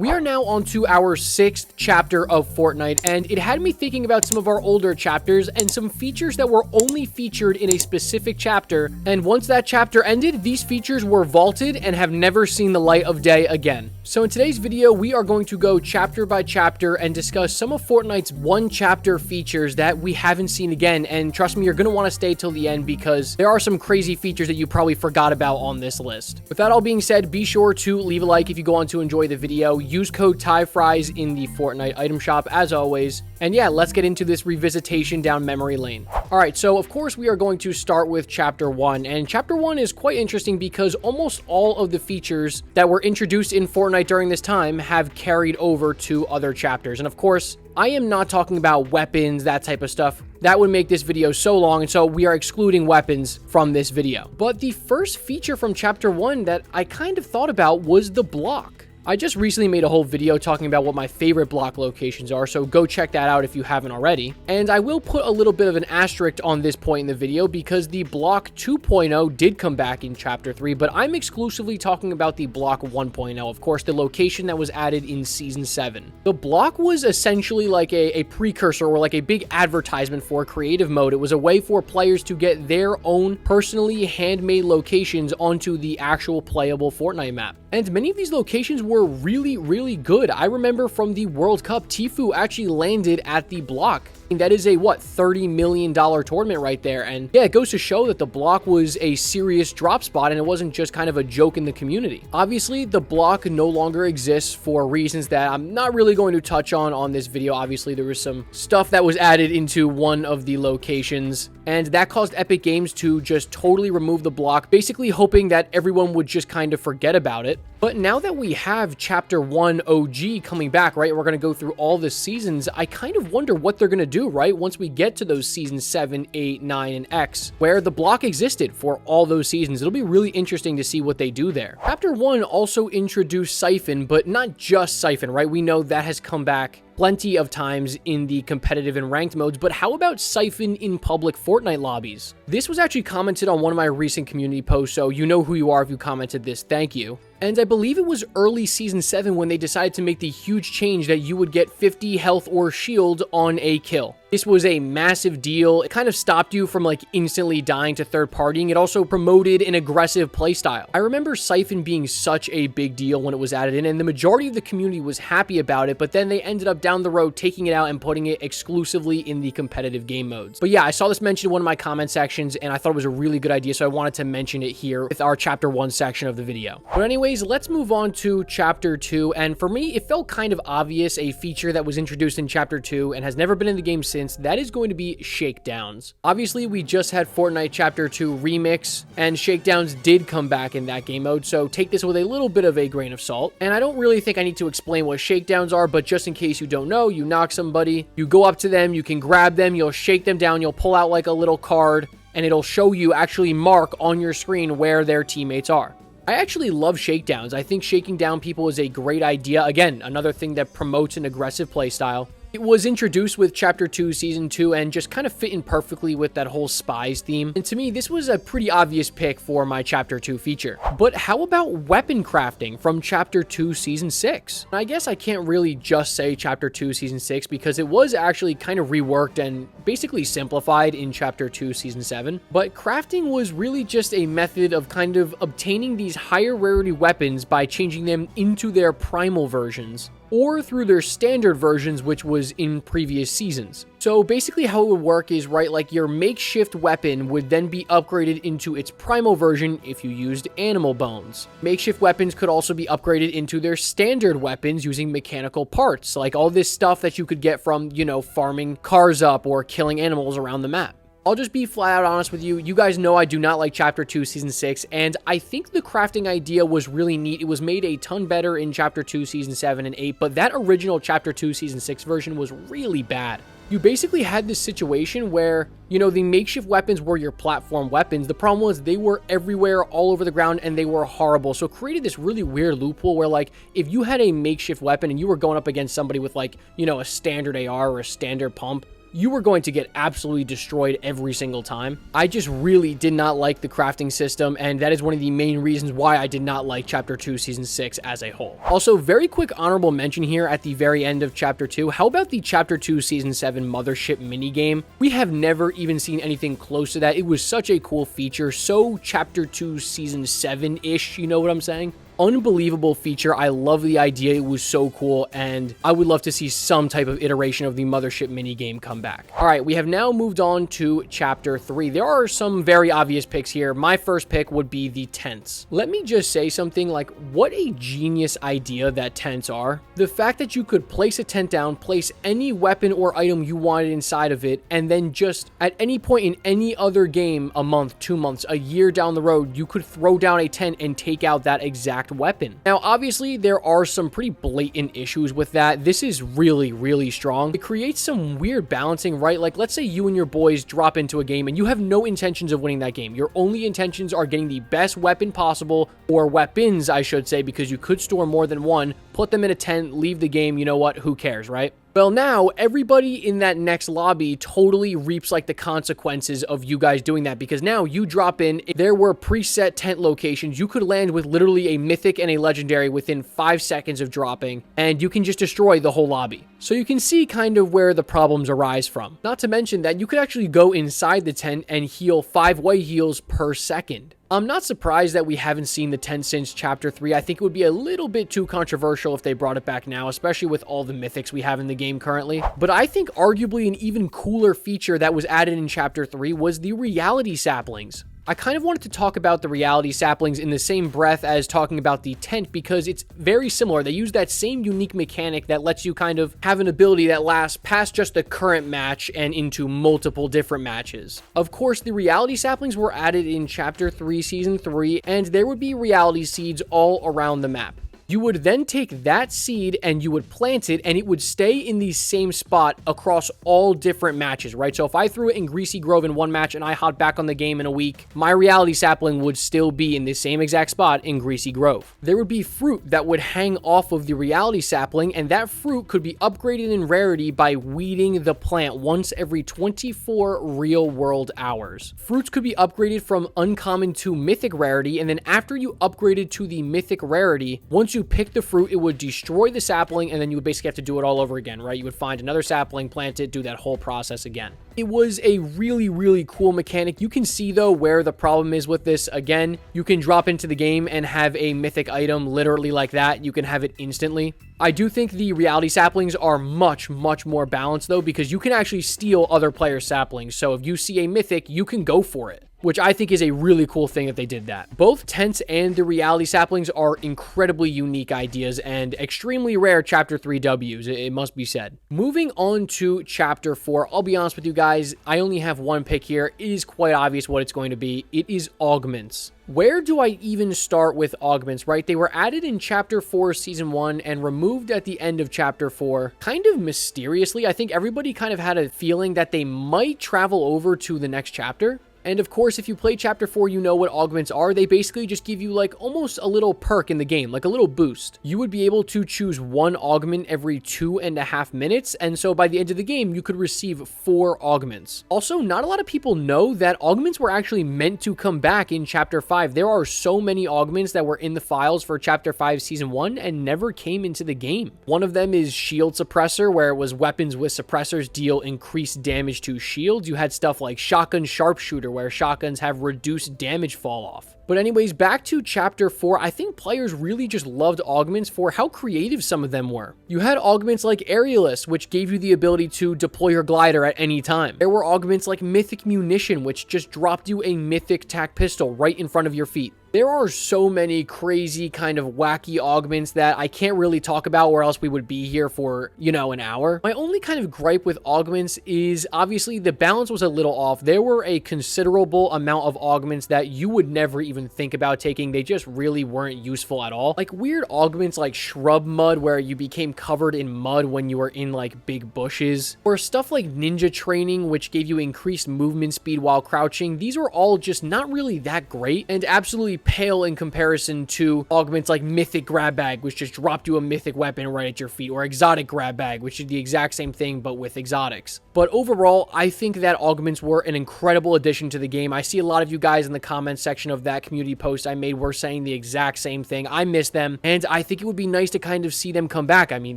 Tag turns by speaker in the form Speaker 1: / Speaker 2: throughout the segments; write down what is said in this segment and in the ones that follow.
Speaker 1: We are now on to our 6th chapter of Fortnite, and it had me thinking about some of our older chapters and some features that were only featured in a specific chapter, and once that chapter ended, these features were vaulted and have never seen the light of day again. So in today's video, we are going to go chapter by chapter and discuss some of Fortnite's one chapter features that we haven't seen again, and trust me, you're going to want to stay till the end because there are some crazy features that you probably forgot about on this list. With that all being said, be sure to leave a like if you go on to enjoy the video. Use code TYFRYZ in the Fortnite item shop as always. And yeah, let's get into this revisitation down memory lane. All right, so of course we are going to start with chapter 1. And chapter 1 is quite interesting because almost all of the features that were introduced in Fortnite during this time have carried over to other chapters. And of course, I am not talking about weapons, that type of stuff. That would make this video so long, and so we are excluding weapons from this video. But the first feature from chapter 1 that I kind of thought about was the block. I just recently made a whole video talking about what my favorite block locations are, so go check that out if you haven't already. And I will put a little bit of an asterisk on this point in the video because the block 2.0 did come back in chapter 3, but I'm exclusively talking about the block 1.0, of course, the location that was added in season 7. The block was essentially like a precursor or like a big advertisement for creative mode. It was a way for players to get their own personally handmade locations onto the actual playable Fortnite map. And many of these locations were really good. I remember from the World Cup, Tfue actually landed at the block. And that is a, what, $30 million tournament right there. And yeah, it goes to show that the block was a serious drop spot and it wasn't just kind of a joke in the community. Obviously, the block no longer exists for reasons that I'm not really going to touch on this video. Obviously, there was some stuff that was added into one of the locations, and that caused Epic Games to just totally remove the block, basically hoping that everyone would just kind of forget about it. But now that we have Chapter 1 OG coming back, right, we're going to go through all the seasons, I kind of wonder what they're going to do, right, once we get to those seasons 7, 8, 9, and X, where the block existed for all those seasons. It'll be really interesting to see what they do there. Chapter 1 also introduced Siphon, but not just Siphon, right? We know that has come back plenty of times in the competitive and ranked modes, but how about Siphon in public Fortnite lobbies? This was actually commented on one of my recent community posts, so you know who you are if you commented this, thank you. And I believe it was early season 7 when they decided to make the huge change that you would get 50 health or shield on a kill. This was a massive deal. It kind of stopped you from like instantly dying to third partying. It also promoted an aggressive playstyle. I remember Siphon being such a big deal when it was added in, and the majority of the community was happy about it, but then they ended up down the road taking it out and putting it exclusively in the competitive game modes. But yeah, I saw this mentioned in one of my comment sections and I thought it was a really good idea, so I wanted to mention it here with our chapter 1 section of the video. But anyways, let's move on to chapter 2, and for me, it felt kind of obvious, a feature that was introduced in chapter 2 and has never been in the game since. That is going to be shakedowns. Obviously, we just had Fortnite Chapter 2 Remix, and shakedowns did come back in that game mode, so take this with a little bit of a grain of salt. And I don't really think I need to explain what shakedowns are, but just in case you don't know, you knock somebody, you go up to them, you can grab them, you'll shake them down, you'll pull out like a little card, and it'll show you, actually mark on your screen where their teammates are. I actually love shakedowns. I think shaking down people is a great idea. Again, another thing that promotes an aggressive playstyle. It was introduced with Chapter 2, Season 2, and just kind of fit in perfectly with that whole spies theme. And to me, this was a pretty obvious pick for my Chapter 2 feature. But how about weapon crafting from Chapter 2, Season 6? I guess I can't really just say Chapter 2, Season 6 because it was actually kind of reworked and basically simplified in Chapter 2, Season 7. But crafting was really just a method of kind of obtaining these higher rarity weapons by changing them into their primal versions, or through their standard versions, which was in previous seasons. So basically how it would work is, right, like your makeshift weapon would then be upgraded into its primal version if you used animal bones. Makeshift weapons could also be upgraded into their standard weapons using mechanical parts, like all this stuff that you could get from, you know, farming cars up or killing animals around the map. I'll just be flat out honest with you. You guys know I do not like Chapter 2 Season 6, and I think the crafting idea was really neat. It was made a ton better in Chapter 2 Season 7 and 8, but that original Chapter 2 Season 6 version was really bad. You basically had this situation where, you know, the makeshift weapons were your platform weapons. The problem was they were everywhere, all over the ground, and they were horrible. So it created this really weird loophole where, like, if you had a makeshift weapon and you were going up against somebody with, like, you know, a standard AR or a standard pump, you were going to get absolutely destroyed every single time. I just really did not like the crafting system, and that is one of the main reasons why I did not like Chapter 2 Season 6 as a whole. Also, very quick honorable mention here at the very end of Chapter 2. How about the Chapter 2 Season 7 Mothership minigame? We have never even seen anything close to that. It was such a cool feature, so Chapter 2 Season 7-ish, you know what I'm saying? Unbelievable feature. I love the idea. It was so cool, and I would love to see some type of iteration of the Mothership minigame come back. All right, we have now moved on to Chapter 3. There are some very obvious picks here. My first pick would be the tents. Let me just say something, like, what a genius idea that tents are. The fact that you could place a tent down, place any weapon or item you wanted inside of it, and then just at any point in any other game, a month, 2 months, a year down the road, you could throw down a tent and take out that exact weapon. Now, obviously, there are some pretty blatant issues with that. This is really, really strong. It creates some weird balancing, right? Like, let's say you and your boys drop into a game and you have no intentions of winning that game. Your only intentions are getting the best weapon possible, or weapons, I should say, because you could store more than one, put them in a tent, leave the game, you know what, who cares, right? Well, now everybody in that next lobby totally reaps like the consequences of you guys doing that, because now you drop in, there were preset tent locations. You could land with literally a mythic and a legendary within 5 seconds of dropping, and you can just destroy the whole lobby. So you can see kind of where the problems arise from. Not to mention that you could actually go inside the tent and heal 5-way heals per second. I'm not surprised that we haven't seen the tent since Chapter 3. I think it would be a little bit too controversial if they brought it back now, especially with all the mythics we have in the game currently. But I think arguably an even cooler feature that was added in Chapter 3 was the reality saplings. I kind of wanted to talk about the reality saplings in the same breath as talking about the tent, because it's very similar. They use that same unique mechanic that lets you kind of have an ability that lasts past just the current match and into multiple different matches. Of course, the reality saplings were added in Chapter 3, Season 3, and there would be reality seeds all around the map. You would then take that seed and you would plant it, and it would stay in the same spot across all different matches, right? So if I threw it in Greasy Grove in one match and I hopped back on the game in a week, my reality sapling would still be in the same exact spot in Greasy Grove. There would be fruit that would hang off of the reality sapling, and that fruit could be upgraded in rarity by weeding the plant once every 24 real world hours. Fruits could be upgraded from uncommon to mythic rarity, and then after you upgraded to the mythic rarity, once you pick the fruit, it would destroy the sapling, and then you would basically have to do it all over again, right? You would find another sapling, plant it, do that whole process again. It was a really, really cool mechanic. You can see, though, where the problem is with this. Again, you can drop into the game and have a mythic item literally like that. You can have it instantly. I do think the reality saplings are much, much more balanced, though, because you can actually steal other players' saplings. So if you see a mythic, you can go for it, which I think is a really cool thing that they did that. Both tents and the reality saplings are incredibly unique ideas and extremely rare Chapter 3 Ws, it must be said. Moving on to Chapter 4, I'll be honest with you guys, I only have one pick here. It is quite obvious what it's going to be. It is augments. Where do I even start with augments, right? They were added in Chapter 4, Season 1, and removed at the end of Chapter 4, kind of mysteriously. I think everybody kind of had a feeling that they might travel over to the next chapter. And of course, if you play Chapter 4, you know what augments are. They basically just give you like almost a little perk in the game, like a little boost. You would be able to choose one augment every 2.5 minutes. And so by the end of the game, you could receive 4 augments. Also, not a lot of people know that augments were actually meant to come back in Chapter 5. There are so many augments that were in the files for Chapter 5 Season 1 and never came into the game. One of them is Shield Suppressor, where it was weapons with suppressors deal increased damage to shields. You had stuff like Shotgun Sharpshooter, where shotguns have reduced damage fall off. But anyways, back to Chapter 4, I think players really just loved augments for how creative some of them were. You had augments like Aerialist, which gave you the ability to deploy your glider at any time. There were augments like Mythic Munition, which just dropped you a Mythic Tac Pistol right in front of your feet. There are so many crazy kind of wacky augments that I can't really talk about, or else we would be here for, you know, an hour. My only kind of gripe with augments is obviously the balance was a little off. There were a considerable amount of augments that you would never even think about taking. They just really weren't useful at all. Like weird augments like Shrub Mud, where you became covered in mud when you were in like big bushes, or stuff like Ninja Training, which gave you increased movement speed while crouching. These were all just not really that great and absolutely pale in comparison to augments like Mythic Grab Bag, which just dropped you a mythic weapon right at your feet, or Exotic Grab Bag, which is the exact same thing but with exotics. But overall, I think that augments were an incredible addition to the game. I see a lot of you guys in the comments section of that community post I made were saying the exact same thing. I miss them, and I think it would be nice to kind of see them come back. I mean,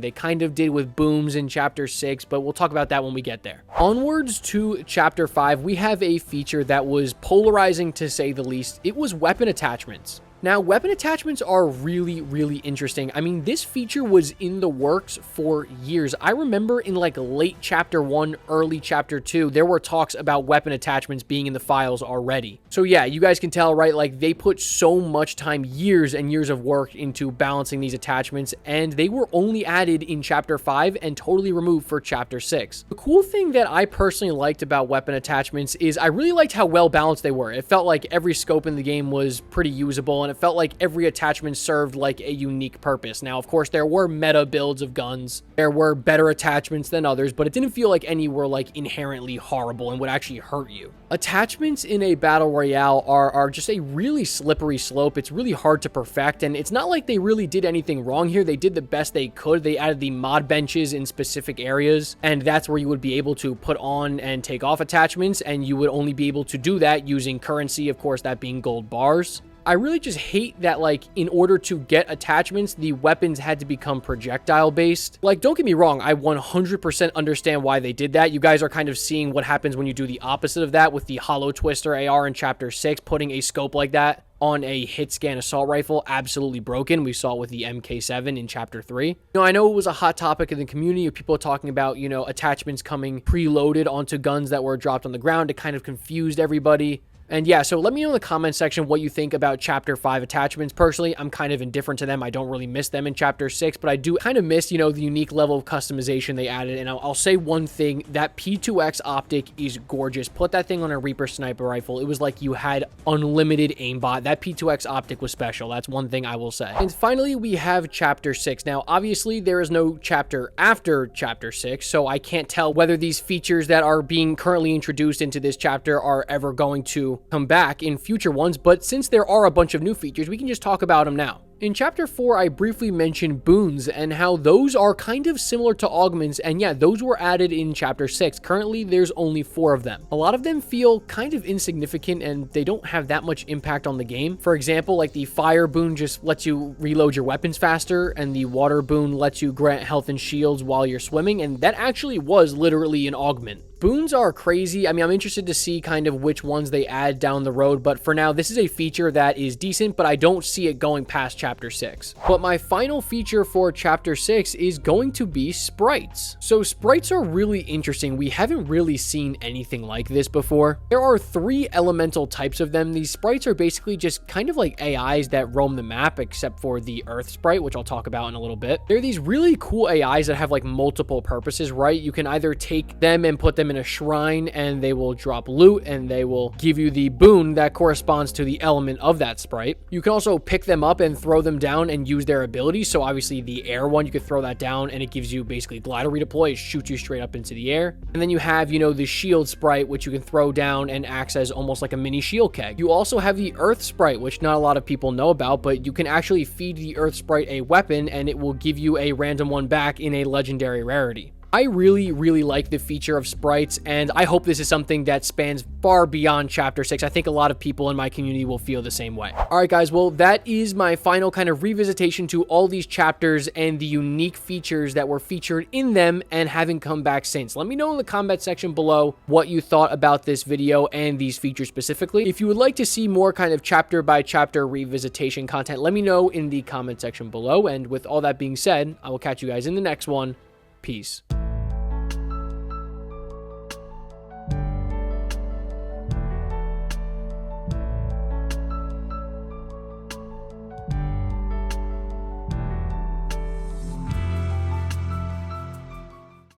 Speaker 1: they kind of did with booms in chapter 6, but we'll talk about that when we get there. Onwards to chapter 5, we have a feature that was polarizing to say the least. It was weapon attachments. Now, weapon attachments are really, really interesting. I mean, this feature was in the works for years. I remember in like late chapter 1, early chapter 2, there were talks about weapon attachments being in the files already. So yeah, you guys can tell, right? Like they put so much time, years and years of work into balancing these attachments, and they were only added in chapter 5 and totally removed for chapter 6. The cool thing that I personally liked about weapon attachments is I really liked how well balanced they were. It felt like every scope in the game was pretty usable, and it felt like every attachment served like a unique purpose. Now, of course, there were meta builds of guns. There were better attachments than others, but it didn't feel like any were like inherently horrible and would actually hurt you. Attachments in a battle royale are just a really slippery slope. It's really hard to perfect, and it's not like they really did anything wrong here. They did the best they could. They added the mod benches in specific areas, and that's where you would be able to put on and take off attachments, and you would only be able to do that using currency, of course, that being gold bars. I really just hate that, like, in order to get attachments, the weapons had to become projectile based. Like, don't get me wrong, I 100% understand why they did that. You guys are kind of seeing what happens when you do the opposite of that with the Hollow Twister AR in chapter 6, putting a scope like that on a hit scan assault rifle, absolutely broken. We saw it with the MK7 in chapter 3. You know, I know it was a hot topic in the community of people talking about, you know, attachments coming preloaded onto guns that were dropped on the ground. It kind of confused everybody. And yeah, so let me know in the comment section what you think about chapter 5 attachments. Personally, I'm kind of indifferent to them. I don't really miss them in chapter 6, but I do kind of miss, you know, the unique level of customization they added. And I'll say one thing, that P2X optic is gorgeous. Put that thing on a Reaper sniper rifle. It was like you had unlimited aimbot. That P2X optic was special. That's one thing I will say. And finally, we have chapter 6. Now, obviously, there is no chapter after chapter 6, so I can't tell whether these features that are being currently introduced into this chapter are ever going to come back in future ones, but since there are a bunch of new features, we can just talk about them now. In chapter 4, I briefly mentioned boons and how those are kind of similar to augments, and yeah, those were added in chapter 6. Currently, there's only 4 of them. A lot of them feel kind of insignificant and they don't have that much impact on the game. For example, like the fire boon just lets you reload your weapons faster, and the water boon lets you grant health and shields while you're swimming, and that actually was literally an augment. Boons are crazy. I mean, I'm interested to see kind of which ones they add down the road, but for now, this is a feature that is decent, but I don't see it going past chapter 6. But my final feature for chapter 6 is going to be sprites. So sprites are really interesting. We haven't really seen anything like this before. There are 3 elemental types of them. These sprites are basically just kind of like AIs that roam the map, except for the earth sprite, which I'll talk about in a little bit. They're these really cool AIs that have like multiple purposes, right? You can either take them and put them in a shrine and they will drop loot and they will give you the boon that corresponds to the element of that sprite. You can also pick them up and throw them down and use their abilities. So obviously the air one, you could throw that down and it gives you basically glider redeploy. It shoots you straight up into the air. And then you have, you know, the shield sprite, which you can throw down and acts as almost like a mini shield keg. You also have the earth sprite, which not a lot of people know about, but you can actually feed the earth sprite a weapon and it will give you a random one back in a legendary rarity. I really, really like the feature of sprites, and I hope this is something that spans far beyond chapter 6. I think a lot of people in my community will feel the same way. All right, guys, well, that is my final kind of revisitation to all these chapters and the unique features that were featured in them and haven't come back since. Let me know in the comment section below what you thought about this video and these features specifically. If you would like to see more kind of chapter by chapter revisitation content, let me know in the comment section below. And with all that being said, I will catch you guys in the next one. Peace.